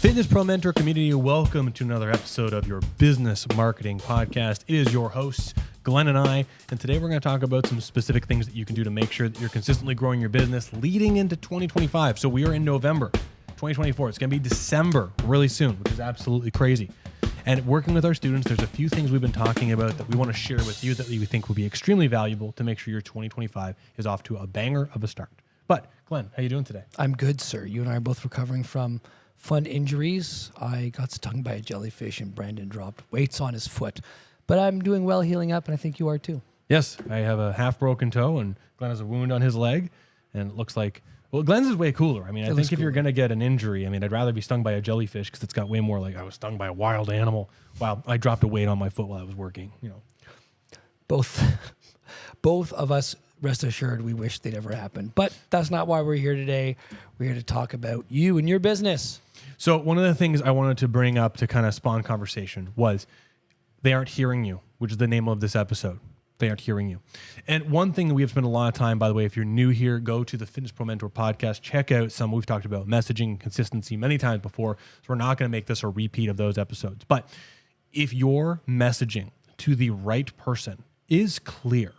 Fitness Pro Mentor community, welcome to another episode of your business marketing podcast. It is your hosts, Glenn and I, and today we're going to talk about some specific things that you can do to make sure that you're consistently growing your business leading into 2025. So we are in November 2024. It's going to be December really soon, which is absolutely crazy. And working with our students, there's a few things we've been talking about that we want to share with you that we think will be extremely valuable to make sure your 2025 is off to a banger of a start. But Glenn, how you doing today? I'm good, sir. You and I are both recovering from fun injuries. I got stung by a jellyfish and Brandon dropped weights on his foot. But I'm doing well, healing up, and I think you are too. Yes, I have a half broken toe and Glenn has a wound on his leg. And it looks like, well, Glenn's is way cooler. I mean, I think if you're going to get an injury, I mean, I'd rather be stung by a jellyfish because it's got way more like I was stung by a wild animal. Wow, I dropped a weight on my foot while I was working, you know. Both of us, rest assured, we wish they'd ever happened. But that's not why we're here today. We're here to talk about you and your business. So one of the things I wanted to bring up to kind of spawn conversation was they aren't hearing you, which is the name of this episode. They aren't hearing you. And one thing that we have spent a lot of time, by the way, if you're new here, go to the Fitness Pro Mentor podcast, check out some, we've talked about messaging, consistency many times before, so we're not going to make this a repeat of those episodes. But if your messaging to the right person is clear,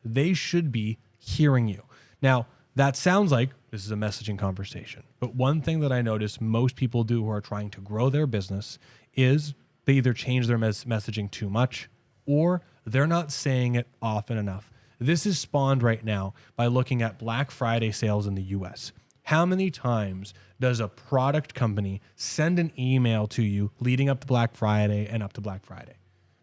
they should be hearing you. Now, that sounds like this is a messaging conversation. But one thing that I notice most people do who are trying to grow their business is they either change their messaging too much or they're not saying it often enough. This is spawned right now by looking at Black Friday sales in the US. How many times does a product company send an email to you leading up to Black Friday and up to Black Friday?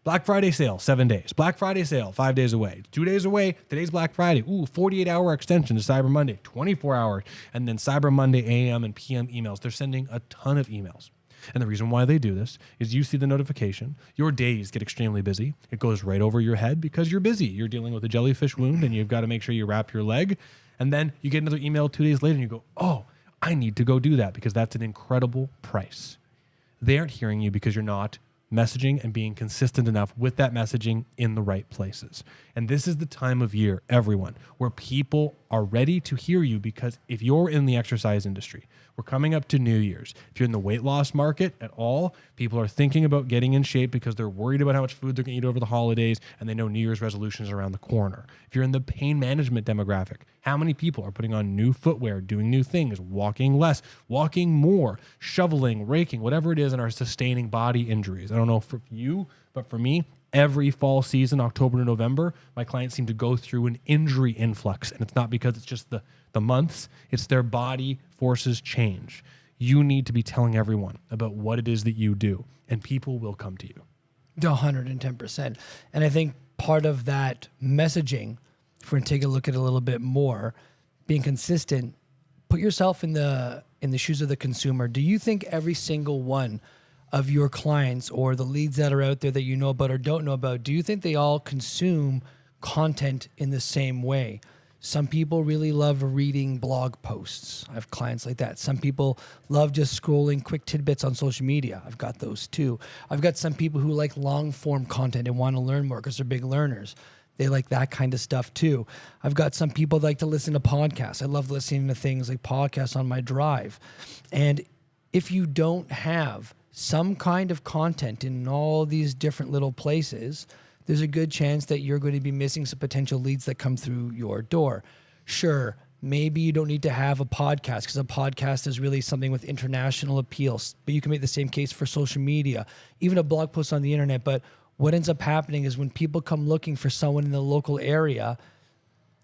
Black Friday sale, 7 days. Black Friday sale, 5 days away. 2 days away, today's Black Friday. 48-hour extension to Cyber Monday, 24 hours. And then Cyber Monday AM and PM emails. They're sending a ton of emails. And the reason why they do this is you see the notification. Your days get extremely busy. It goes right over your head because you're busy. You're dealing with a jellyfish wound and you've got to make sure you wrap your leg. And then you get another email 2 days later and you go, oh, I need to go do that because that's an incredible price. They aren't hearing you because you're not messaging and being consistent enough with that messaging in the right places. And this is the time of year, everyone, where people are ready to hear you because if you're in the exercise industry, we're coming up to New Year's. If you're in the weight loss market at all, people are thinking about getting in shape because they're worried about how much food they're going to eat over the holidays and they know New Year's resolutions are around the corner. If you're in the pain management demographic, how many people are putting on new footwear, doing new things, walking less, walking more, shoveling, raking, whatever it is, and are sustaining body injuries? I don't know for you, but for me, every fall season, October to November, my clients seem to go through an injury influx. And it's not because it's just the months, it's their body forces change. You need to be telling everyone about what it is that you do, and people will come to you. 110%. And I think part of that messaging, if we're going to take a look at it a little bit more, being consistent, put yourself in the shoes of the consumer. Do you think every single one of your clients or the leads that are out there that you know about or don't know about, do you think they all consume content in the same way? Some people really love reading blog posts. I have clients like that. Some people love just scrolling quick tidbits on social media. I've got those too. I've got some people who like long form content and want to learn more because they're big learners. They like that kind of stuff too. I've got some people that like to listen to podcasts. I love listening to things like podcasts on my drive. And if you don't have some kind of content in all these different little places, there's a good chance that you're going to be missing some potential leads that come through your door. Sure, maybe you don't need to have a podcast because a podcast is really something with international appeal, but you can make the same case for social media, even a blog post on the internet. But what ends up happening is when people come looking for someone in the local area,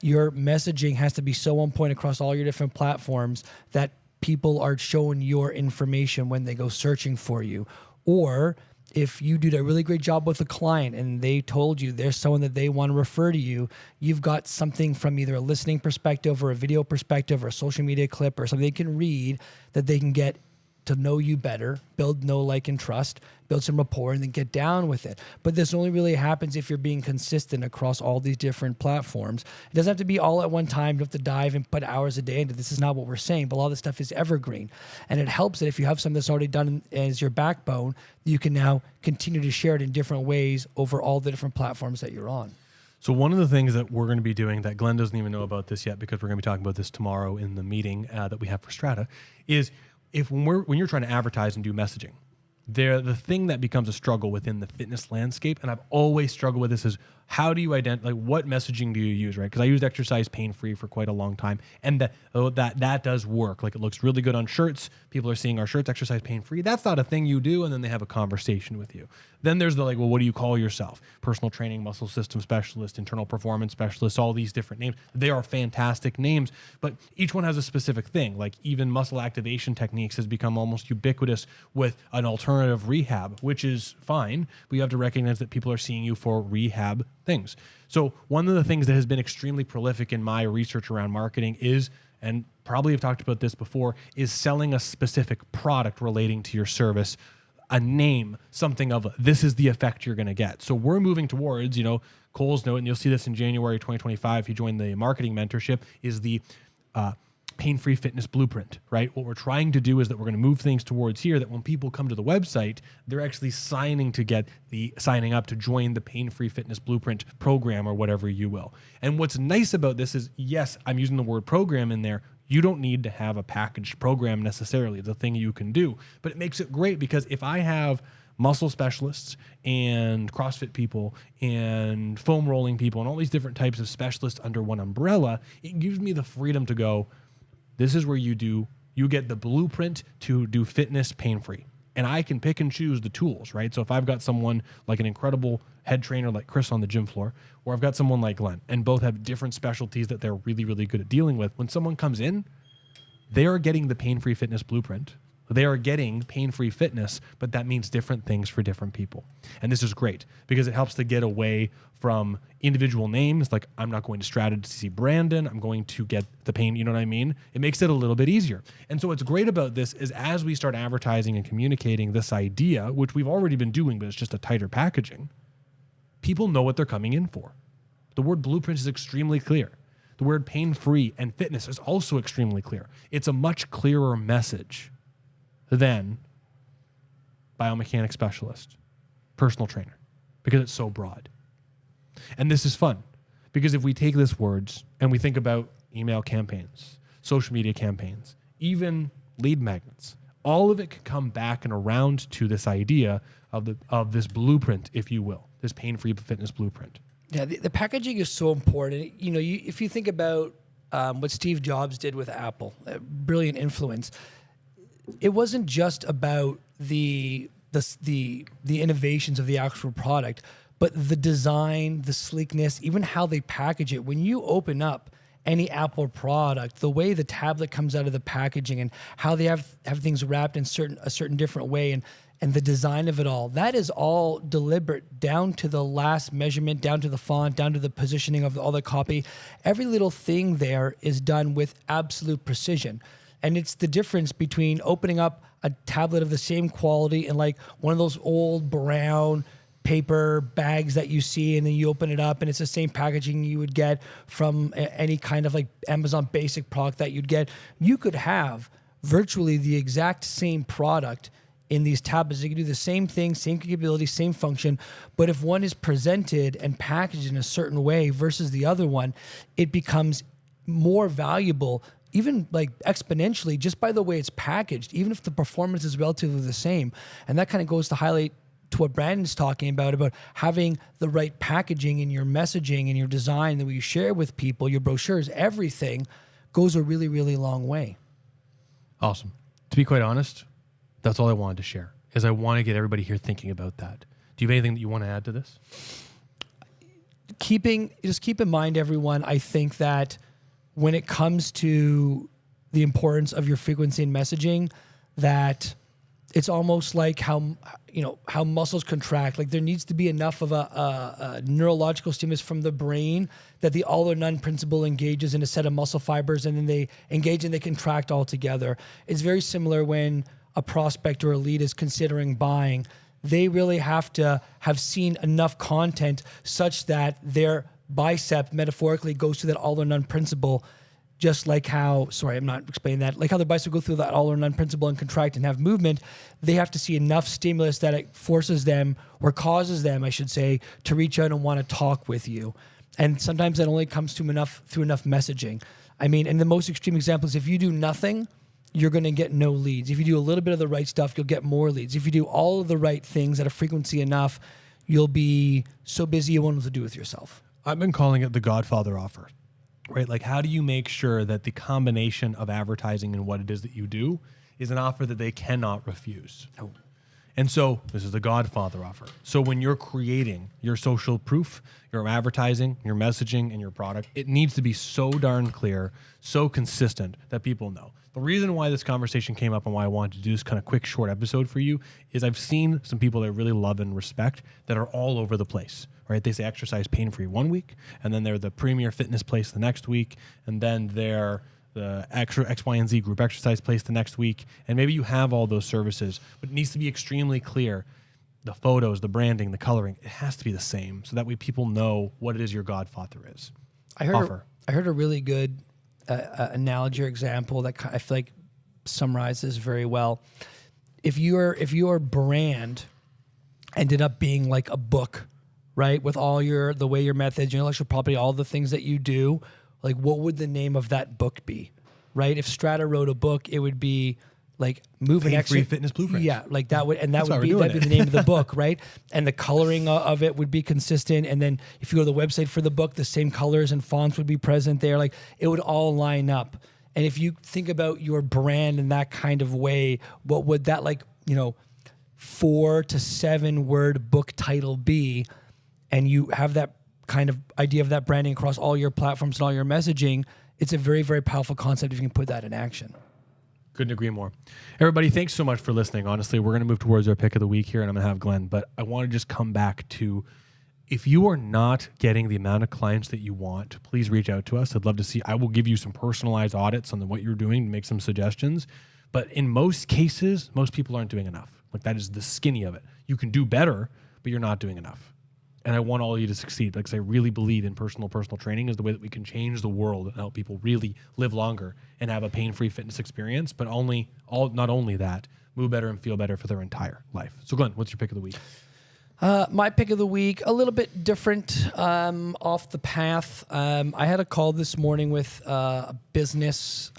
your messaging has to be so on point across all your different platforms that people are showing your information when they go searching for you. Or if you did a really great job with a client and they told you there's someone that they want to refer to you, you've got something from either a listening perspective or a video perspective or a social media clip or something they can read that they can get to know you better, build know, like, and trust, build some rapport, and then get down with it. But this only really happens if you're being consistent across all these different platforms. It doesn't have to be all at one time. You have to dive and put hours a day into this. Is not what we're saying, but a lot of this stuff is evergreen. And it helps that if you have something that's already done as your backbone, you can now continue to share it in different ways over all the different platforms that you're on. So one of the things that we're going to be doing that Glenn doesn't even know about this yet because we're going to be talking about this tomorrow in the meeting that we have for Strata is when you're trying to advertise and do messaging, the thing that becomes a struggle within the fitness landscape, and I've always struggled with this, is how do you identify, like, what messaging do you use, right? Because I used Exercise Pain Free for quite a long time, and that does work. Like, it looks really good on shirts. People are seeing our shirts, Exercise Pain Free. That's not a thing you do, and then they have a conversation with you. Then there's the, like, well, what do you call yourself? Personal training, muscle system specialist, internal performance specialist, all these different names. They are fantastic names, but each one has a specific thing. Like, even muscle activation techniques has become almost ubiquitous with an alternative rehab, which is fine, but you have to recognize that people are seeing you for rehab things. So one of the things that has been extremely prolific in my research around marketing is, and probably have talked about this before, is selling a specific product relating to your service, a name, something of this is the effect you're going to get. So we're moving towards, Cole's note, and you'll see this in January 2025 if you join the marketing mentorship, is the pain-free fitness blueprint, right? What we're trying to do is that we're going to move things towards here, that when people come to the website, they're actually signing up to join the pain-free fitness blueprint program, or whatever you will. And what's nice about this is, yes, I'm using the word program in there. You don't need to have a packaged program necessarily. It's a thing you can do, but it makes it great, because if I have muscle specialists and CrossFit people and foam rolling people and all these different types of specialists under one umbrella, it gives me the freedom to go, this is where you get the blueprint to do fitness pain-free. And I can pick and choose the tools, right? So if I've got someone like an incredible head trainer like Chris on the gym floor, or I've got someone like Glenn, and both have different specialties that they're really, really good at dealing with, when someone comes in, they are getting the pain-free fitness blueprint. They are getting pain-free fitness, but that means different things for different people. And this is great because it helps to get away from individual names. Like, I'm not going to Strata to see Brandon. I'm going to get the pain. You know what I mean? It makes it a little bit easier. And so what's great about this is, as we start advertising and communicating this idea, which we've already been doing, but it's just a tighter packaging, people know what they're coming in for. The word blueprint is extremely clear. The word pain-free and fitness is also extremely clear. It's a much clearer message than biomechanics specialist, personal trainer, because it's so broad. And this is fun, because if we take these words and we think about email campaigns, social media campaigns, even lead magnets, all of it can come back and around to this idea of this blueprint, if you will, this pain-free fitness blueprint. Yeah, the packaging is so important. If you think about what Steve Jobs did with Apple, a brilliant influence, it wasn't just about the innovations of the actual product, but the design, the sleekness, even how they package it. When you open up any Apple product, the way the tablet comes out of the packaging and how they have things wrapped in a certain different way, and the design of it all, that is all deliberate, down to the last measurement, down to the font, down to the positioning of all the copy. Every little thing there is done with absolute precision. And it's the difference between opening up a tablet of the same quality and like one of those old brown paper bags that you see, and then you open it up and it's the same packaging you would get from any kind of like Amazon basic product that you'd get. You could have virtually the exact same product in these tablets. You can do the same thing, same capability, same function, but if one is presented and packaged in a certain way versus the other one, it becomes more valuable, even like exponentially, just by the way it's packaged, even if the performance is relatively the same. And that kind of goes to highlight to what Brandon's talking about having the right packaging in your messaging and your design that you share with people, your brochures, everything goes a really, really long way. Awesome. To be quite honest, that's all I wanted to share, is I want to get everybody here thinking about that. Do you have anything that you want to add to this? Just keep in mind, everyone, I think that when it comes to the importance of your frequency and messaging, that it's almost like how muscles contract. Like, there needs to be enough of a neurological stimulus from the brain that the all or none principle engages in a set of muscle fibers, and then they engage and they contract all together. It's very similar when a prospect or a lead is considering buying. They really have to have seen enough content such that their bicep metaphorically goes to that all or none principle, just like how, sorry, I'm not explaining that, like how the bicep go through that all or none principle and contract and have movement. They have to see enough stimulus that it forces them, or causes them, I should say, to reach out and want to talk with you. And sometimes that only comes to through enough messaging. I mean, and the most extreme example is if you do nothing, you're going to get no leads. If you do a little bit of the right stuff, you'll get more leads. If you do all of the right things at a frequency enough, you'll be so busy you won't know what to do with yourself. I've been calling it the Godfather offer, right? Like, how do you make sure that the combination of advertising and what it is that you do is an offer that they cannot refuse? Oh. And so this is the Godfather offer. So when you're creating your social proof, your advertising, your messaging, and your product, it needs to be so darn clear, so consistent that people know. The reason why this conversation came up and why I wanted to do this kind of quick, short episode for you is I've seen some people that I really love and respect that are all over the place, right? They say exercise pain-free one week, and then they're the premier fitness place the next week, and then they're the X, Y, and Z group exercise place the next week. And maybe you have all those services, but it needs to be extremely clear. The photos, the branding, the coloring, it has to be the same so that way people know what it is your Godfather is. I heard a really good analogy or example that I feel like summarizes very well. If your brand ended up being like a book, right, with all the way your methods, your intellectual property, all the things that you do, like what would the name of that book be, right? If Strata wrote a book, it would be like Moving Pain-free Fitness Blueprint. Yeah, like that would, and that'd That's be the name of the book, right? And the coloring of it would be consistent. And then if you go to the website for the book, the same colors and fonts would be present there. Like it would all line up. And if you think about your brand in that kind of way, what would that 4 to 7 word book title be? And you have that kind of idea of that branding across all your platforms and all your messaging. It's a very, very powerful concept if you can put that in action. Couldn't agree more. Everybody, thanks so much for listening. Honestly, we're going to move towards our pick of the week here, and I'm going to have Glenn. But I want to just come back to, if you are not getting the amount of clients that you want, please reach out to us. I'd love to see. I will give you some personalized audits on what you're doing to make some suggestions. But in most cases, most people aren't doing enough. Like, that is the skinny of it. You can do better, but you're not doing enough. And I want all of you to succeed because I really believe in personal training is the way that we can change the world and help people really live longer and have a pain-free fitness experience, but not only that, move better and feel better for their entire life. So Glenn, what's your pick of the week? My pick of the week, a little bit different, off the path. I had a call this morning with a business,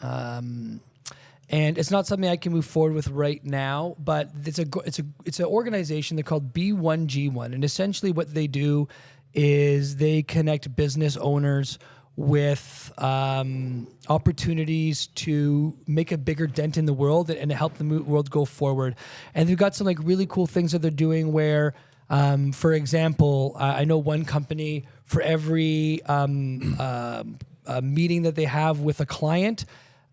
and it's not something I can move forward with right now, but it's an organization. They're called B1G1, and essentially what they do is they connect business owners with opportunities to make a bigger dent in the world and to help the world go forward. And they've got some really cool things that they're doing where, for example, I know one company, for every meeting that they have with a client,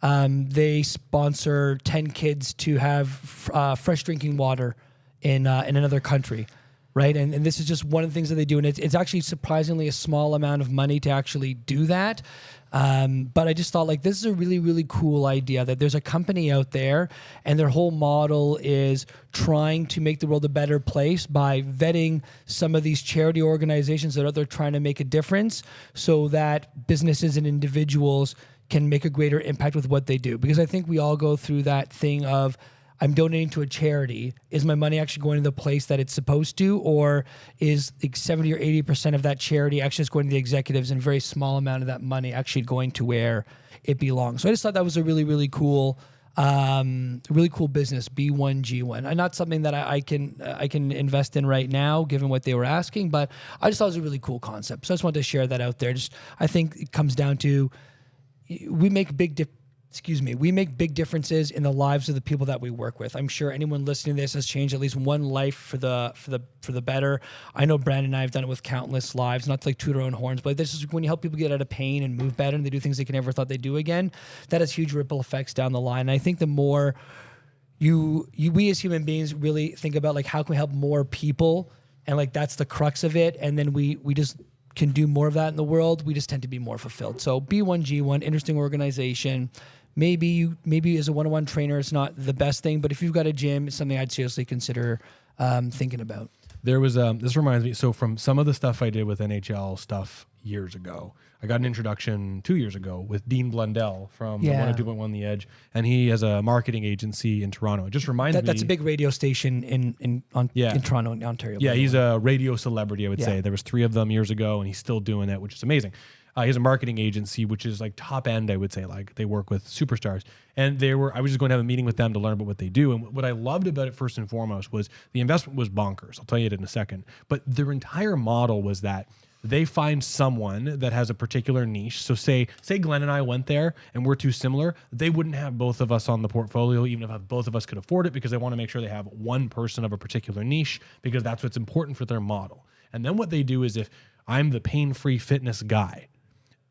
they sponsor 10 kids to have fresh drinking water in another country, right? And this is just one of the things that they do. And it's actually surprisingly a small amount of money to actually do that. But I just thought this is a really, really cool idea that there's a company out there and their whole model is trying to make the world a better place by vetting some of these charity organizations that are out there trying to make a difference so that businesses and individuals can make a greater impact with what they do. Because I think we all go through that thing of, I'm donating to a charity. Is my money actually going to the place that it's supposed to? Or is 70 or 80% of that charity actually just going to the executives and a very small amount of that money actually going to where it belongs? So I just thought that was a really, really cool business, B1G1. And not something that I can invest in right now, given what they were asking, but I just thought it was a really cool concept. So I just wanted to share that out there. I think it comes down to, we make big differences in the lives of the people that we work with. I'm sure anyone listening to this has changed at least one life for the better. I know Brandon and I have done it with countless lives, not to toot our own horns, but this is when you help people get out of pain and move better and they do things they never thought they'd do again. That has huge ripple effects down the line. And I think the more we as human beings really think about how can we help more people, and that's the crux of it. And then we just can do more of that in the world, we just tend to be more fulfilled. So B1G1, interesting organization. Maybe as a one-on-one trainer, it's not the best thing, but if you've got a gym, it's something I'd seriously consider thinking about. There was this reminds me. So from some of the stuff I did with NHL stuff years ago, I got an introduction 2 years ago with Dean Blundell from 102.1 The Edge, and he has a marketing agency in Toronto. It just reminds me that's a big radio station in Toronto, in Ontario. Yeah, he's a radio celebrity. I would say there was 3 of them years ago, and he's still doing it, which is amazing. He has a marketing agency, which is like top end, I would say. Like they work with superstars. And I was just going to have a meeting with them to learn about what they do. And what I loved about it first and foremost was the investment was bonkers. I'll tell you it in a second. But their entire model was that they find someone that has a particular niche. So say Glenn and I went there and we're too similar. They wouldn't have both of us on the portfolio, even if both of us could afford it, because they want to make sure they have one person of a particular niche, because that's what's important for their model. And then what they do is, if I'm the pain-free fitness guy,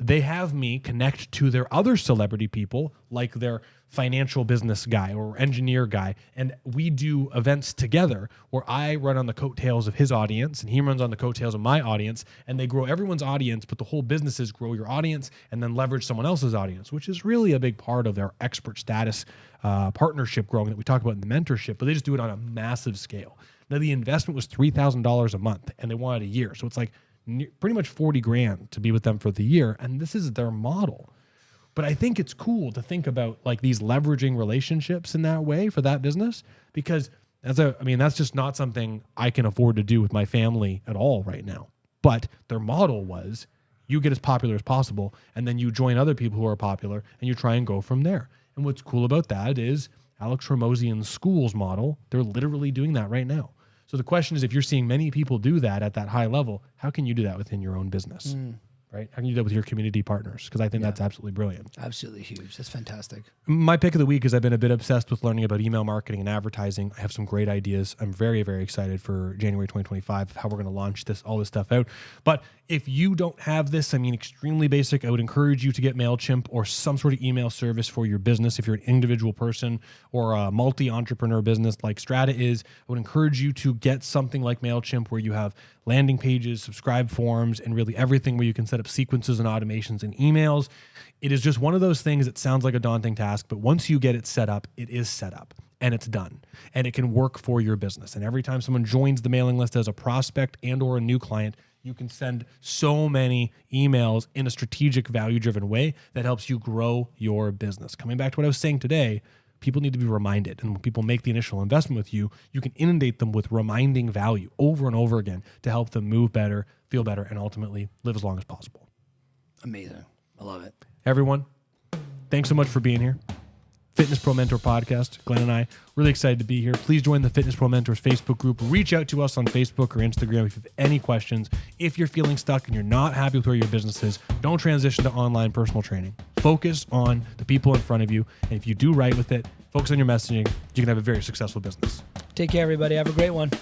they have me connect to their other celebrity people, like their financial business guy or engineer guy, and we do events together where I run on the coattails of his audience and he runs on the coattails of my audience, and they grow everyone's audience, but the whole business is grow your audience and then leverage someone else's audience, which is really a big part of their expert status partnership growing that we talk about in the mentorship, but they just do it on a massive scale. Now, the investment was $3,000 a month and they wanted a year. So it's like pretty much 40 grand to be with them for the year. And this is their model. But I think it's cool to think about like these leveraging relationships in that way for that business, because that's just not something I can afford to do with my family at all right now. But their model was, you get as popular as possible and then you join other people who are popular and you try and go from there. And what's cool about that is Alex Hormozian's schools model, they're literally doing that right now. So the question is, if you're seeing many people do that at that high level, how can you do that within your own business? Right? How can you do that with your community partners? Because I think that's absolutely brilliant. Absolutely huge. That's fantastic. My pick of the week is I've been a bit obsessed with learning about email marketing and advertising. I have some great ideas. I'm very, very excited for January 2025, how we're going to launch all this stuff out. But if you don't have this, extremely basic, I would encourage you to get MailChimp or some sort of email service for your business. If you're an individual person or a multi-entrepreneur business like Strata is, I would encourage you to get something like MailChimp, where you have landing pages, subscribe forms, and really everything where you can set up sequences and automations and emails. It is just one of those things that sounds like a daunting task, but once you get it set up, it is set up and it's done and it can work for your business. And every time someone joins the mailing list as a prospect and or a new client, you can send so many emails in a strategic, value-driven way that helps you grow your business. Coming back to what I was saying today, people need to be reminded. And when people make the initial investment with you, you can inundate them with reminding value over and over again to help them move better, feel better, and ultimately live as long as possible. Amazing. I love it. Everyone, thanks so much for being here. Fitness Pro Mentor Podcast. Glenn and I, really excited to be here. Please join the Fitness Pro Mentors Facebook group. Reach out to us on Facebook or Instagram if you have any questions. If you're feeling stuck and you're not happy with where your business is, don't transition to online personal training. Focus on the people in front of you. And if you do right with it, focus on your messaging, you can have a very successful business. Take care, everybody. Have a great one.